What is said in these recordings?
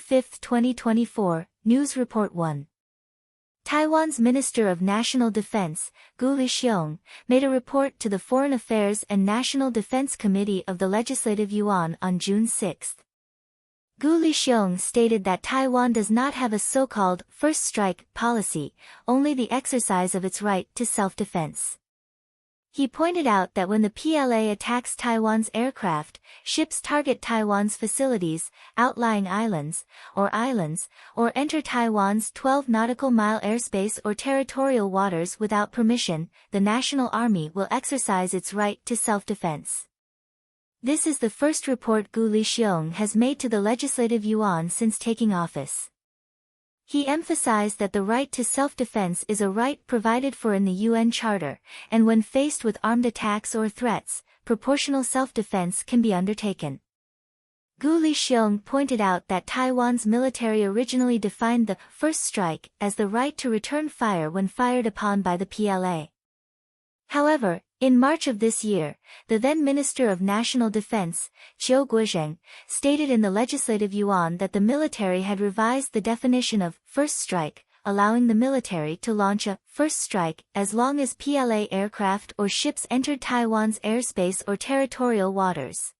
5, 2024, News Report 1. Taiwan's Minister of National Defense, Gu Lixiong, made a report to the Foreign Affairs and National Defense Committee of the Legislative Yuan on June 6. Gu Lixiong stated that Taiwan does not have a so-called first strike policy, only the exercise of its right to self-defense. He pointed out that when the PLA attacks Taiwan's aircraft, ships target Taiwan's facilities, outlying islands, or enter Taiwan's 12 nautical mile airspace or territorial waters without permission, the National Army will exercise its right to self-defense. This is the first report Gu Lixiong has made to the Legislative Yuan since taking office. He emphasized that the right to self-defense is a right provided for in the UN Charter, and when faced with armed attacks or threats, proportional self-defense can be undertaken. Gu Lixiong pointed out that Taiwan's military originally defined the first strike as the right to return fire when fired upon by the PLA. However, in March of this year, the then Minister of National Defense, Chiu Guozheng, stated in the Legislative Yuan that the military had revised the definition of first strike, allowing the military to launch a first strike as long as PLA aircraft or ships entered Taiwan's airspace or territorial waters.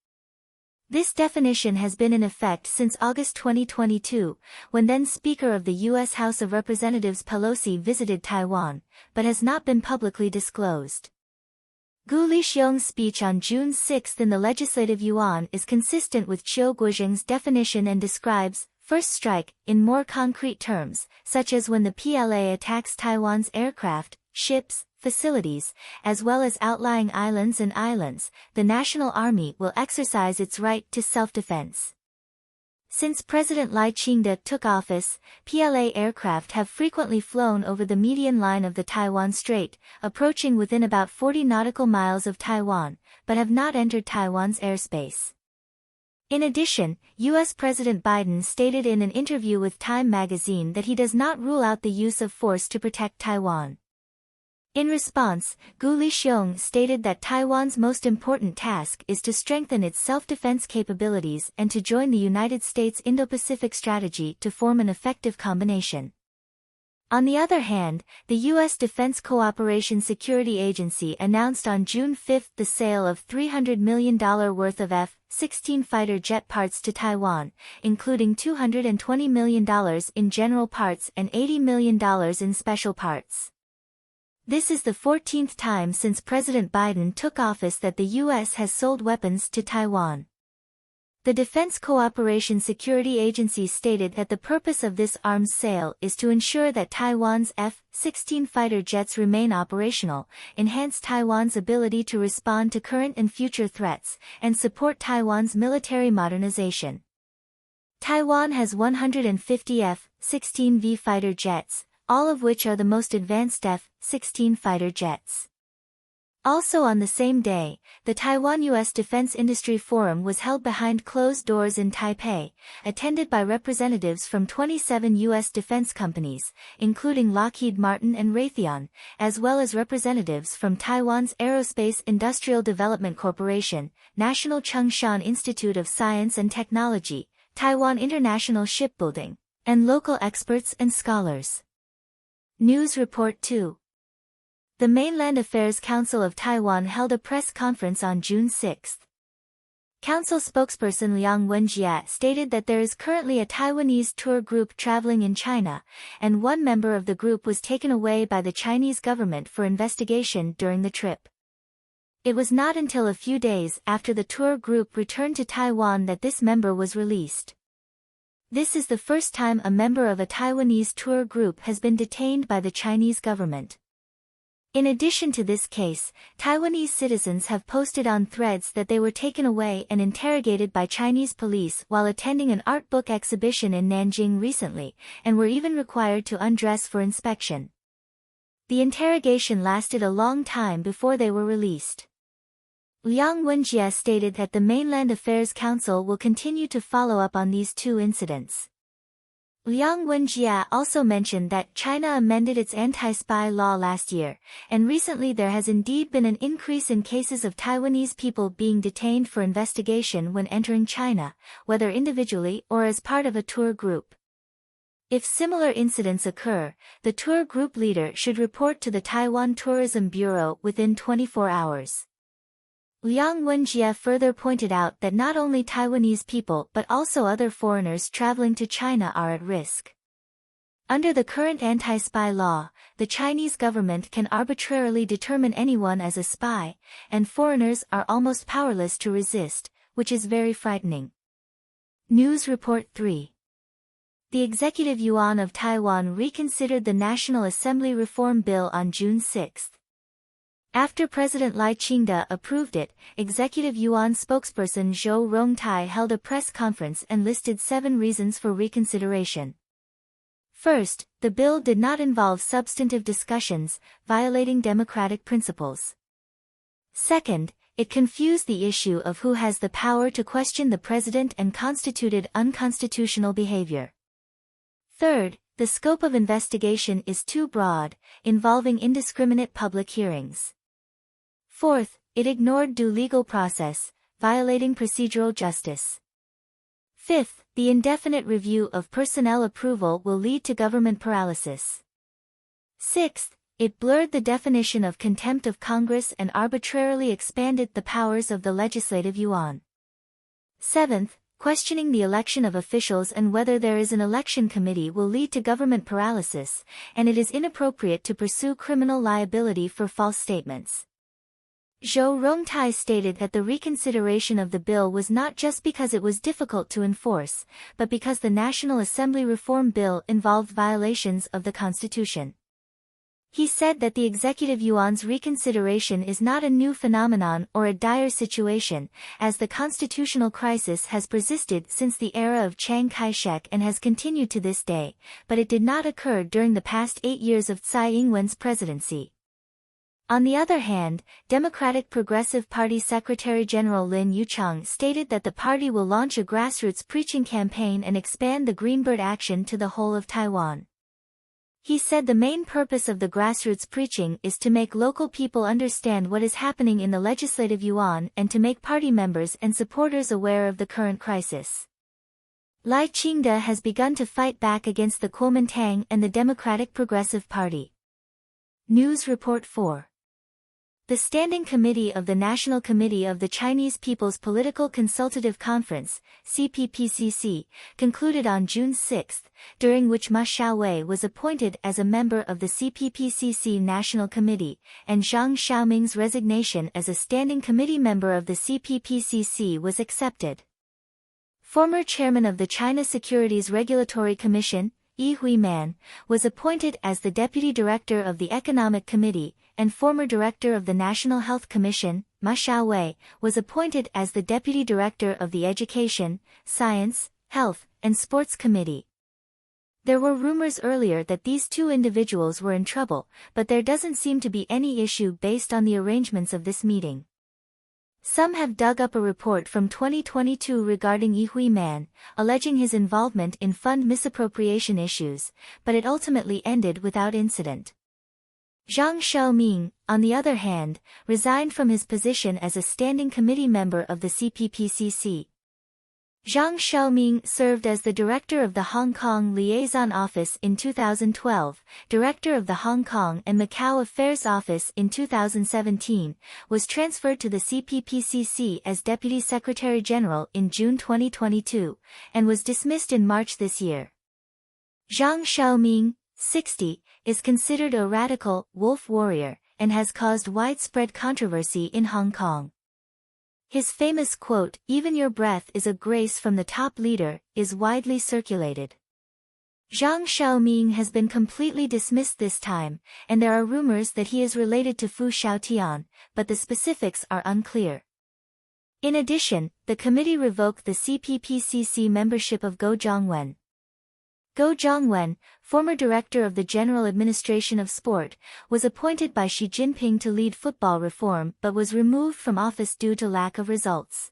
This definition has been in effect since August 2022, when then Speaker of the U.S. House of Representatives Pelosi visited Taiwan, but has not been publicly disclosed. Gu Lixiong's speech on June 6 in the Legislative Yuan is consistent with Chiu Guozheng's definition and describes first strike in more concrete terms, such as when the PLA attacks Taiwan's aircraft, ships, facilities, as well as outlying islands, the National Army will exercise its right to self-defense. Since President Lai Ching-te took office, PLA aircraft have frequently flown over the median line of the Taiwan Strait, approaching within about 40 nautical miles of Taiwan, but have not entered Taiwan's airspace. In addition, U.S. President Biden stated in an interview with Time magazine that he does not rule out the use of force to protect Taiwan. In response, Gu Lixiong stated that Taiwan's most important task is to strengthen its self-defense capabilities and to join the United States Indo-Pacific strategy to form an effective combination. On the other hand, the U.S. Defense Cooperation Security Agency announced on June 5 the sale of $300 million worth of F-16 fighter jet parts to Taiwan, including $220 million in general parts and $80 million in special parts. This is the 14th time since President Biden took office that the U.S. has sold weapons to Taiwan. The Defense Cooperation Security Agency stated that the purpose of this arms sale is to ensure that Taiwan's F-16 fighter jets remain operational, enhance Taiwan's ability to respond to current and future threats, and support Taiwan's military modernization. Taiwan has 150 F-16V fighter jets, all of which are the most advanced F-16 fighter jets. Also on the same day, the Taiwan-U.S. Defense Industry Forum was held behind closed doors in Taipei, attended by representatives from 27 U.S. defense companies, including Lockheed Martin and Raytheon, as well as representatives from Taiwan's Aerospace Industrial Development Corporation, National Chung-Shan Institute of Science and Technology, Taiwan International Shipbuilding, and local experts and scholars. News Report 2. The Mainland Affairs Council of Taiwan held a press conference on June 6. Council spokesperson Liang Wenjie stated that there is currently a Taiwanese tour group traveling in China, and one member of the group was taken away by the Chinese government for investigation during the trip. It was not until a few days after the tour group returned to Taiwan that this member was released. This is the first time a member of a Taiwanese tour group has been detained by the Chinese government. In addition to this case, Taiwanese citizens have posted on threads that they were taken away and interrogated by Chinese police while attending an art book exhibition in Nanjing recently, and were even required to undress for inspection. The interrogation lasted a long time before they were released. Liang Wenjie stated that the Mainland Affairs Council will continue to follow up on these two incidents. Liang Wenjie also mentioned that China amended its anti-spy law last year, and recently there has indeed been an increase in cases of Taiwanese people being detained for investigation when entering China, whether individually or as part of a tour group. If similar incidents occur, the tour group leader should report to the Taiwan Tourism Bureau within 24 hours. Liang Wenjie further pointed out that not only Taiwanese people but also other foreigners traveling to China are at risk. Under the current anti-spy law, the Chinese government can arbitrarily determine anyone as a spy, and foreigners are almost powerless to resist, which is very frightening. News Report 3. The Executive Yuan of Taiwan reconsidered the National Assembly Reform Bill on June 6. After President Lai Ching-te approved it, Executive Yuan spokesperson Zhou Rongtai held a press conference and listed 7 reasons for reconsideration. First, the bill did not involve substantive discussions, violating democratic principles. Second, it confused the issue of who has the power to question the president and constituted unconstitutional behavior. Third, the scope of investigation is too broad, involving indiscriminate public hearings. Fourth, it ignored due legal process, violating procedural justice. Fifth, the indefinite review of personnel approval will lead to government paralysis. Sixth, it blurred the definition of contempt of Congress and arbitrarily expanded the powers of the Legislative Yuan. Seventh, questioning the election of officials and whether there is an election committee will lead to government paralysis, and it is inappropriate to pursue criminal liability for false statements. Zhou Rongtai stated that the reconsideration of the bill was not just because it was difficult to enforce, but because the National Assembly Reform Bill involved violations of the Constitution. He said that the Executive Yuan's reconsideration is not a new phenomenon or a dire situation, as the constitutional crisis has persisted since the era of Chiang Kai-shek and has continued to this day, but it did not occur during the past 8 years of Tsai Ing-wen's presidency. On the other hand, Democratic Progressive Party Secretary-General Lin Yucheng stated that the party will launch a grassroots preaching campaign and expand the Greenbird Action to the whole of Taiwan. He said the main purpose of the grassroots preaching is to make local people understand what is happening in the Legislative Yuan and to make party members and supporters aware of the current crisis. Lai Ching-te has begun to fight back against the Kuomintang and the Democratic Progressive Party. News Report 4. The Standing Committee of the National Committee of the Chinese People's Political Consultative Conference, CPPCC, concluded on June 6, during which Ma Xiaowei was appointed as a member of the CPPCC National Committee, and Zhang Xiaoming's resignation as a standing committee member of the CPPCC was accepted. Former chairman of the China Securities Regulatory Commission, Yi Huiman, was appointed as the deputy director of the Economic Committee, and former director of the National Health Commission, Ma Xiaowei, was appointed as the deputy director of the Education, Science, Health, and Sports Committee. There were rumors earlier that these 2 individuals were in trouble, but there doesn't seem to be any issue based on the arrangements of this meeting. Some have dug up a report from 2022 regarding Yi Huiman, alleging his involvement in fund misappropriation issues, but it ultimately ended without incident. Zhang Xiaoming, on the other hand, resigned from his position as a standing committee member of the CPPCC. Zhang Xiaoming served as the director of the Hong Kong Liaison Office in 2012, director of the Hong Kong and Macau Affairs Office in 2017, was transferred to the CPPCC as Deputy Secretary General in June 2022, and was dismissed in March this year. Zhang Xiaoming, 60, is considered a radical wolf warrior, and has caused widespread controversy in Hong Kong. His famous quote, "Even your breath is a grace from the top leader," is widely circulated. Zhang Xiaoming has been completely dismissed this time, and there are rumors that he is related to Fu Xiaotian, but the specifics are unclear. In addition, the committee revoked the CPPCC membership of Guo Zhongwen. Guo Zhongwen, former director of the General Administration of Sport, was appointed by Xi Jinping to lead football reform but was removed from office due to lack of results.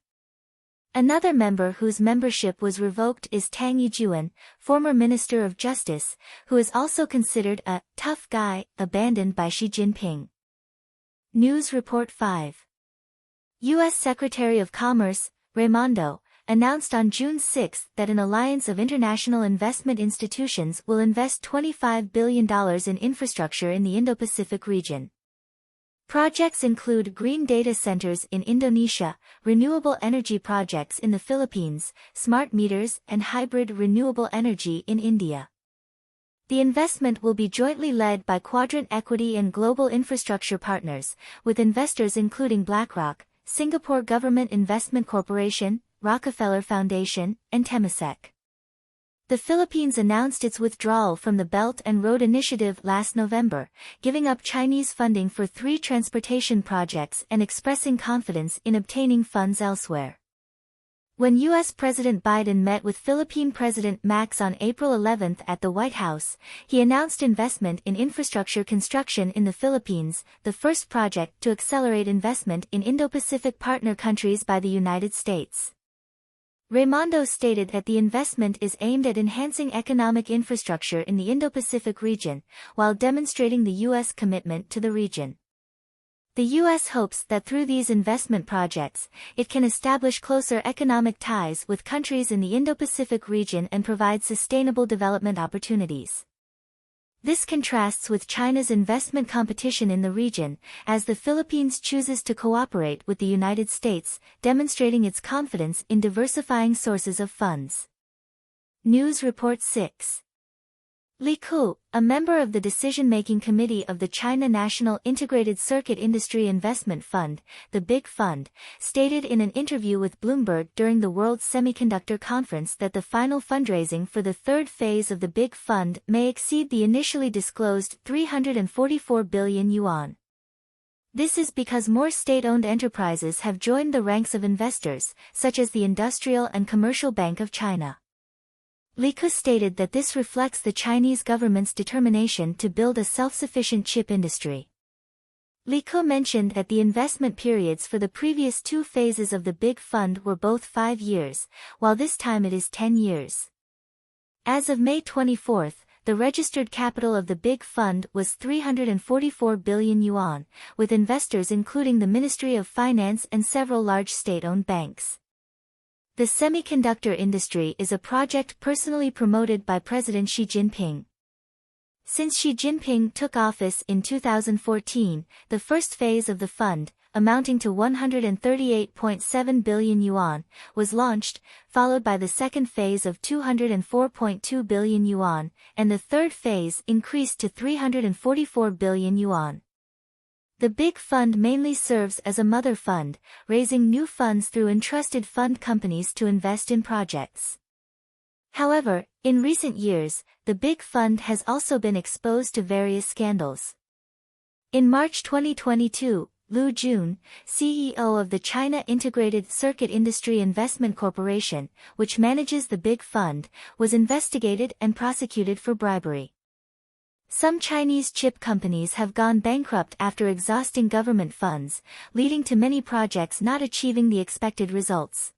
Another member whose membership was revoked is Tang Yijuan, former Minister of Justice, who is also considered a tough guy, abandoned by Xi Jinping. News Report 5. U.S. Secretary of Commerce, Raimondo, announced on June 6 that an alliance of international investment institutions will invest $25 billion in infrastructure in the Indo-Pacific region. Projects include green data centers in Indonesia, renewable energy projects in the Philippines, smart meters, and hybrid renewable energy in India. The investment will be jointly led by Quadrant Equity and Global Infrastructure Partners, with investors including BlackRock, Singapore Government Investment Corporation, Rockefeller Foundation, and Temasek. The Philippines announced its withdrawal from the Belt and Road Initiative last November, giving up Chinese funding for 3 transportation projects and expressing confidence in obtaining funds elsewhere. When U.S. President Biden met with Philippine President Max on April 11 at the White House, he announced investment in infrastructure construction in the Philippines, the first project to accelerate investment in Indo-Pacific partner countries by the United States. Raimondo stated that the investment is aimed at enhancing economic infrastructure in the Indo-Pacific region, while demonstrating the U.S. commitment to the region. The U.S. hopes that through these investment projects, it can establish closer economic ties with countries in the Indo-Pacific region and provide sustainable development opportunities. This contrasts with China's investment competition in the region, as the Philippines chooses to cooperate with the United States, demonstrating its confidence in diversifying sources of funds. News Report 6. Li Ku, a member of the decision-making committee of the China National Integrated Circuit Industry Investment Fund, the Big Fund, stated in an interview with Bloomberg during the World Semiconductor Conference that the final fundraising for the third phase of the Big Fund may exceed the initially disclosed 344 billion yuan. This is because more state-owned enterprises have joined the ranks of investors, such as the Industrial and Commercial Bank of China. Li Ku stated that this reflects the Chinese government's determination to build a self-sufficient chip industry. Li Ku mentioned that the investment periods for the previous 2 phases of the Big Fund were both 5 years, while this time it is 10 years. As of May 24, the registered capital of the Big Fund was 344 billion yuan, with investors including the Ministry of Finance and several large state-owned banks. The semiconductor industry is a project personally promoted by President Xi Jinping. Since Xi Jinping took office in 2014, the first phase of the fund, amounting to 138.7 billion yuan, was launched, followed by the second phase of 204.2 billion yuan, and the third phase increased to 344 billion yuan. The Big Fund mainly serves as a mother fund, raising new funds through entrusted fund companies to invest in projects. However, in recent years, the Big Fund has also been exposed to various scandals. In March 2022, Lu Jun, CEO of the China Integrated Circuit Industry Investment Corporation, which manages the Big Fund, was investigated and prosecuted for bribery. Some Chinese chip companies have gone bankrupt after exhausting government funds, leading to many projects not achieving the expected results.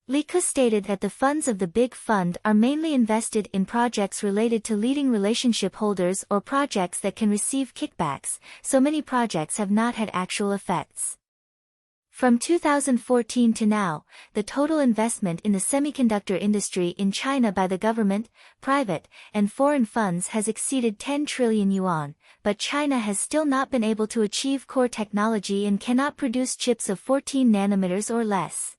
Li Ku stated that the funds of the Big Fund are mainly invested in projects related to leading relationship holders or projects that can receive kickbacks, so many projects have not had actual effects. From 2014 to now, the total investment in the semiconductor industry in China by the government, private, and foreign funds has exceeded 10 trillion yuan, but China has still not been able to achieve core technology and cannot produce chips of 14 nanometers or less.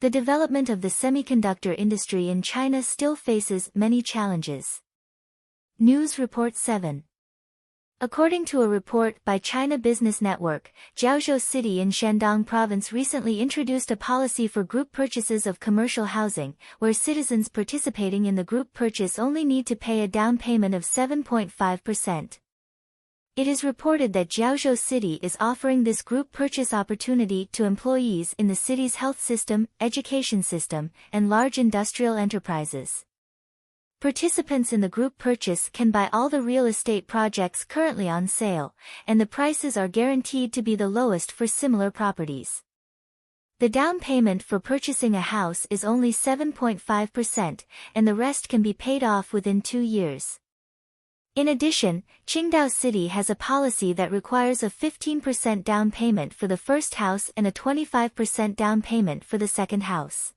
The development of the semiconductor industry in China still faces many challenges. News Report 7. According to a report by China Business Network, Jiaozhou City in Shandong Province recently introduced a policy for group purchases of commercial housing, where citizens participating in the group purchase only need to pay a down payment of 7.5%. It is reported that Jiaozhou City is offering this group purchase opportunity to employees in the city's health system, education system, and large industrial enterprises. Participants in the group purchase can buy all the real estate projects currently on sale, and the prices are guaranteed to be the lowest for similar properties. The down payment for purchasing a house is only 7.5%, and the rest can be paid off within 2 years. In addition, Qingdao City has a policy that requires a 15% down payment for the first house and a 25% down payment for the second house.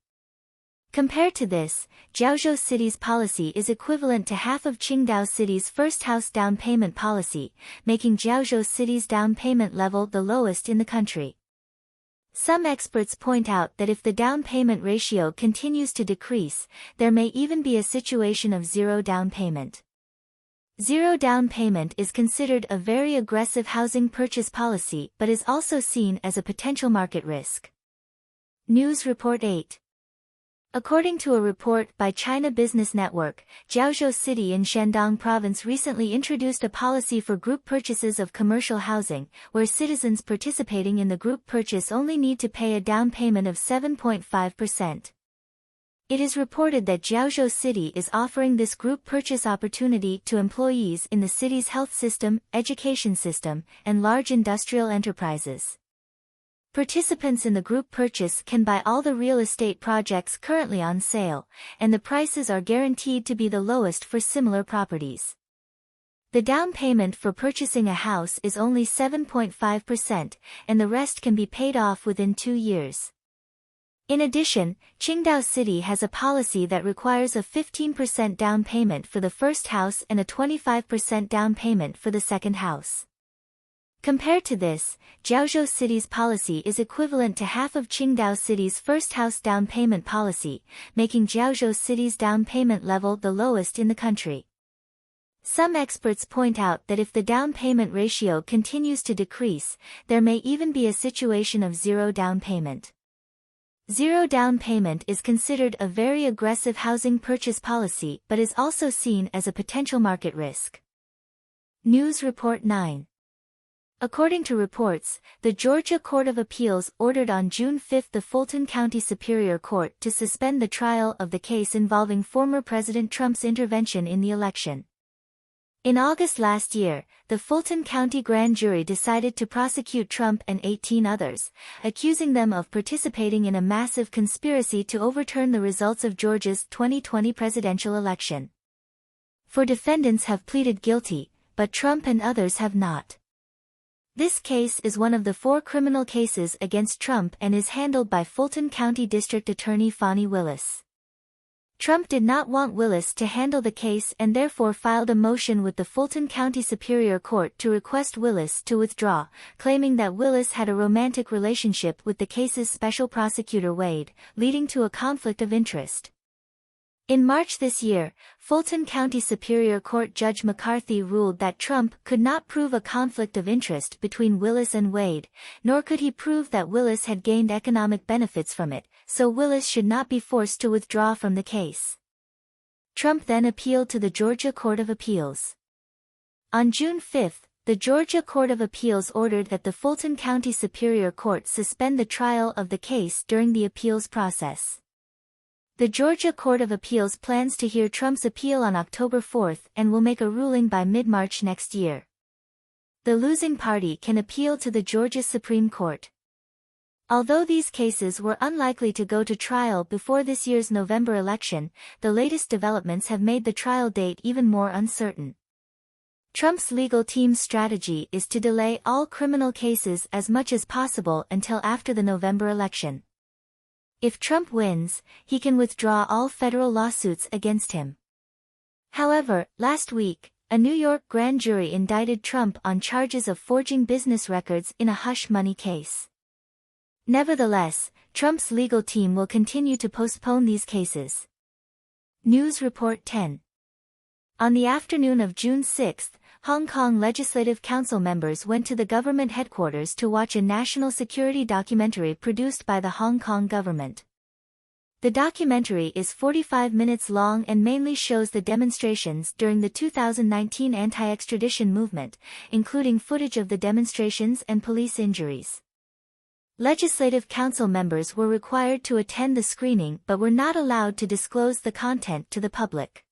Compared to this, Jiaozhou City's policy is equivalent to half of Qingdao City's first house down payment policy, making Jiaozhou City's down payment level the lowest in the country. Some experts point out that if the down payment ratio continues to decrease, there may even be a situation of zero down payment. Zero down payment is considered a very aggressive housing purchase policy but is also seen as a potential market risk. News Report 8. According to a report by China Business Network, Jiaozhou City in Shandong Province recently introduced a policy for group purchases of commercial housing, where citizens participating in the group purchase only need to pay a down payment of 7.5%. It is reported that Jiaozhou City is offering this group purchase opportunity to employees in the city's health system, education system, and large industrial enterprises. Participants in the group purchase can buy all the real estate projects currently on sale, and the prices are guaranteed to be the lowest for similar properties. The down payment for purchasing a house is only 7.5%, and the rest can be paid off within 2 years. In addition, Qingdao City has a policy that requires a 15% down payment for the first house and a 25% down payment for the second house. Compared to this, Jiaozhou City's policy is equivalent to half of Qingdao City's first house down payment policy, making Jiaozhou City's down payment level the lowest in the country. Some experts point out that if the down payment ratio continues to decrease, there may even be a situation of zero down payment. Zero down payment is considered a very aggressive housing purchase policy but is also seen as a potential market risk. News Report 9. According to reports, the Georgia Court of Appeals ordered on June 5 the Fulton County Superior Court to suspend the trial of the case involving former President Trump's intervention in the election. In August last year, the Fulton County grand jury decided to prosecute Trump and 18 others, accusing them of participating in a massive conspiracy to overturn the results of Georgia's 2020 presidential election. 4 defendants have pleaded guilty, but Trump and others have not. This case is one of the 4 criminal cases against Trump and is handled by Fulton County District Attorney Fani Willis. Trump did not want Willis to handle the case and therefore filed a motion with the Fulton County Superior Court to request Willis to withdraw, claiming that Willis had a romantic relationship with the case's special prosecutor Wade, leading to a conflict of interest. In March this year, Fulton County Superior Court Judge McCarthy ruled that Trump could not prove a conflict of interest between Willis and Wade, nor could he prove that Willis had gained economic benefits from it, so Willis should not be forced to withdraw from the case. Trump then appealed to the Georgia Court of Appeals. On June 5, the Georgia Court of Appeals ordered that the Fulton County Superior Court suspend the trial of the case during the appeals process. The Georgia Court of Appeals plans to hear Trump's appeal on October 4 and will make a ruling by mid-March next year. The losing party can appeal to the Georgia Supreme Court. Although these cases were unlikely to go to trial before this year's November election, the latest developments have made the trial date even more uncertain. Trump's legal team's strategy is to delay all criminal cases as much as possible until after the November election. If Trump wins, he can withdraw all federal lawsuits against him. However, last week, a New York grand jury indicted Trump on charges of forging business records in a hush money case. Nevertheless, Trump's legal team will continue to postpone these cases. News Report 10. On the afternoon of June 6, Hong Kong Legislative Council members went to the government headquarters to watch a national security documentary produced by the Hong Kong government. The documentary is 45 minutes long and mainly shows the demonstrations during the 2019 anti-extradition movement, including footage of the demonstrations and police injuries. Legislative Council members were required to attend the screening but were not allowed to disclose the content to the public.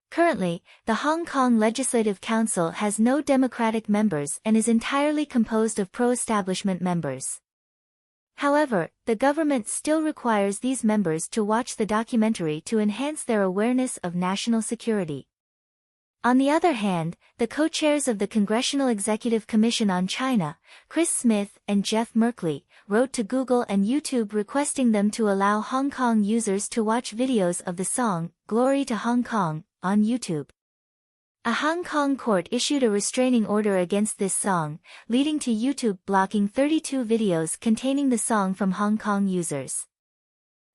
Currently, the Hong Kong Legislative Council has no Democratic members and is entirely composed of pro-establishment members. However, the government still requires these members to watch the documentary to enhance their awareness of national security. On the other hand, the co-chairs of the Congressional Executive Commission on China, Chris Smith and Jeff Merkley, wrote to Google and YouTube requesting them to allow Hong Kong users to watch videos of the song, Glory to Hong Kong, on YouTube. A Hong Kong court issued a restraining order against this song, leading to YouTube blocking 32 videos containing the song from Hong Kong users.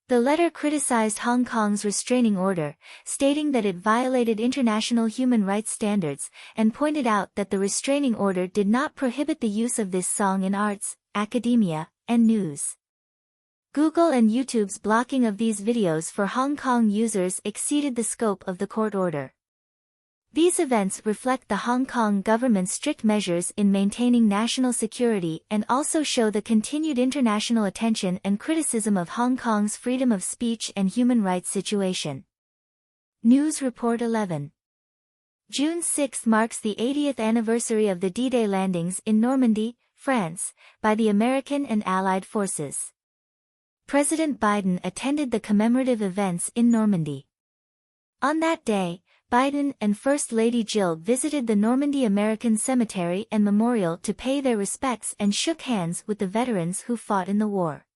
The letter criticized Hong Kong's restraining order, stating that it violated international human rights standards, and pointed out that the restraining order did not prohibit the use of this song in arts, academia, and news. Google and YouTube's blocking of these videos for Hong Kong users exceeded the scope of the court order. These events reflect the Hong Kong government's strict measures in maintaining national security and also show the continued international attention and criticism of Hong Kong's freedom of speech and human rights situation. News Report 11. June 6 marks the 80th anniversary of the D-Day landings in Normandy, France, by the American and Allied forces. President Biden attended the commemorative events in Normandy. On that day, Biden and First Lady Jill visited the Normandy American Cemetery and Memorial to pay their respects and shook hands with the veterans who fought in the war.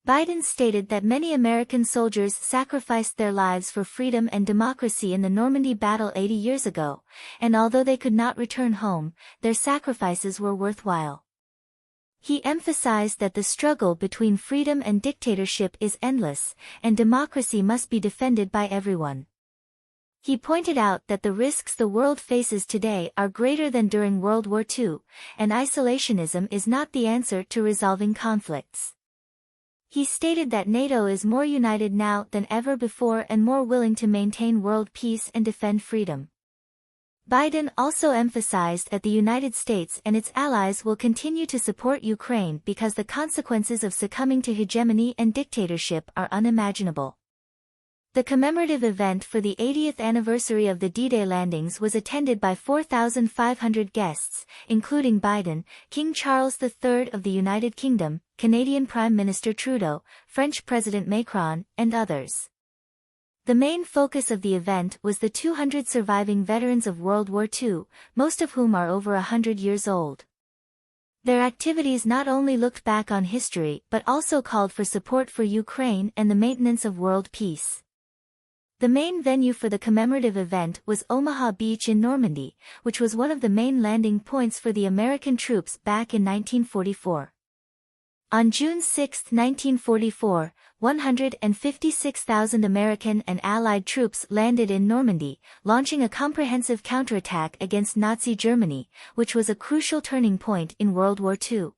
Biden stated that many American soldiers sacrificed their lives for freedom and democracy in the Normandy battle 80 years ago, and although they could not return home, their sacrifices were worthwhile. He emphasized that the struggle between freedom and dictatorship is endless, and democracy must be defended by everyone. He pointed out that the risks the world faces today are greater than during World War II, and isolationism is not the answer to resolving conflicts. He stated that NATO is more united now than ever before and more willing to maintain world peace and defend freedom. Biden also emphasized that the United States and its allies will continue to support Ukraine because the consequences of succumbing to hegemony and dictatorship are unimaginable. The commemorative event for the 80th anniversary of the D-Day landings was attended by 4,500 guests, including Biden, King Charles III of the United Kingdom, Canadian Prime Minister Trudeau, French President Macron, and others. The main focus of the event was the 200 surviving veterans of World War II, most of whom are over 100 years old. Their activities not only looked back on history but also called for support for Ukraine and the maintenance of world peace. The main venue for the commemorative event was Omaha Beach in Normandy, which was one of the main landing points for the American troops back in 1944. On June 6, 1944, 156,000 American and Allied troops landed in Normandy, launching a comprehensive counterattack against Nazi Germany, which was a crucial turning point in World War II.